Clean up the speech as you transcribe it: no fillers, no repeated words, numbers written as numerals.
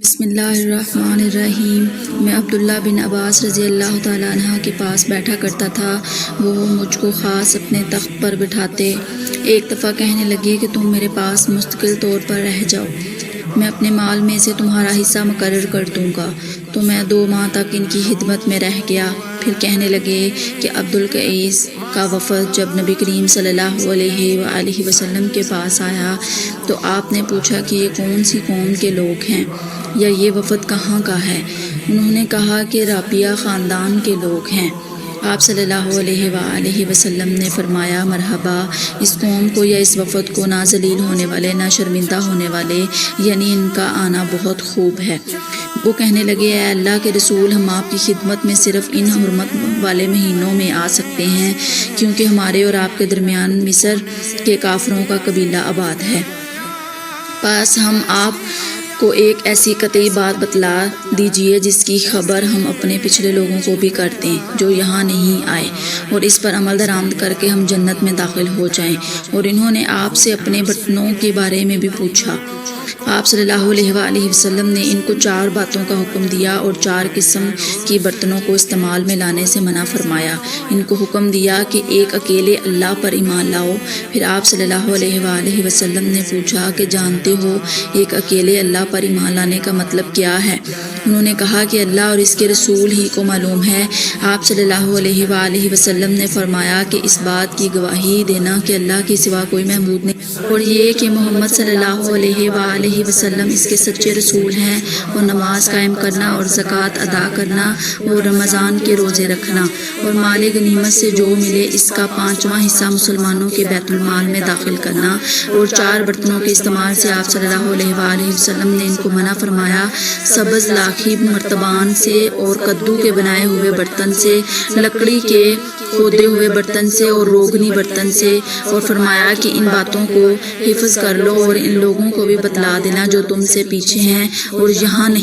بسم اللہ الرحمن الرحیم۔ میں عبداللہ بن عباس رضی اللہ تعالیٰ عنہ کے پاس بیٹھا کرتا تھا۔ وہ مجھ کو خاص اپنے تخت پر بٹھاتے۔ ایک دفعہ کہنے لگے کہ تم میرے پاس مستقل طور پر رہ جاؤ، میں اپنے مال میں سے تمہارا حصہ مقرر کر دوں گا۔ تو میں 2 ماہ تک ان کی خدمت میں رہ گیا۔ پھر کہنے لگے کہ عبدالقیس کا وفد جب نبی کریم صلی اللہ علیہ وآلہ وسلم کے پاس آیا تو آپ نے پوچھا کہ یہ کون سی قوم کے لوگ ہیں یا یہ وفد کہاں کا ہے؟ انہوں نے کہا کہ رابعہ خاندان کے لوگ ہیں۔ آپ صلی اللہ علیہ وآلہ وسلم نے فرمایا، مرحبا، اس قوم کو یا اس وفد کو نہ ذلیل ہونے والے نہ شرمندہ ہونے والے، یعنی ان کا آنا بہت خوب ہے۔ وہ کہنے لگے، اے اللہ کے رسول، ہم آپ کی خدمت میں صرف ان حرمت والے مہینوں میں آ سکتے ہیں کیونکہ ہمارے اور آپ کے درمیان مصر کے کافروں کا قبیلہ آباد ہے۔ پس ہم آپ کو ایک ایسی قطعی بات بتلا دیجیے جس کی خبر ہم اپنے پچھلے لوگوں کو بھی کر دیں جو یہاں نہیں آئے، اور اس پر عمل درآمد کر کے ہم جنت میں داخل ہو جائیں۔ اور انہوں نے آپ سے اپنے برتنوں کے بارے میں بھی پوچھا۔ آپ صلی اللہ علیہ وآلہ وسلم نے ان کو 4 باتوں کا حکم دیا اور 4 قسم کی برتنوں کو استعمال میں لانے سے منع فرمایا۔ ان کو حکم دیا کہ ایک اکیلے اللہ پر ایمان لاؤ۔ پھر آپ صلی اللہ علیہ وآلہ وسلم نے پوچھا کہ جانتے ہو ایک اکیلے اللہ پر ایمان لانے کا مطلب کیا ہے؟ انہوں نے کہا کہ اللہ اور اس کے رسول ہی کو معلوم ہے۔ آپ صلی اللہ علیہ وآلہ وسلم نے فرمایا کہ اس بات کی گواہی دینا کہ اللہ کے سوا کوئی معبود نہیں اور یہ کہ محمد صلی اللہ علیہ وآلہ وسلم اس کے سچے رسول ہیں، اور نماز قائم کرنا اور زکوٰۃ ادا کرنا اور رمضان کے روزے رکھنا اور مال غنیمت سے جو ملے اس کا 5واں حصہ مسلمانوں کے بیت المال میں داخل کرنا۔ اور 4 برتنوں کے استعمال سے آپ صلی اللہ علیہ وآلہ وسلم نے ان کو منع فرمایا، سبز لاکھی مرتبان سے اور کدو کے بنائے ہوئے برتن سے، لکڑی کے کھودے ہوئے برتن سے اور روغنی برتن سے، اور فرمایا کہ ان باتوں کو حفظ کر لو اور ان لوگوں کو بھی بتلا دینا جو تم سے پیچھے ہیں اور یہاں نہیں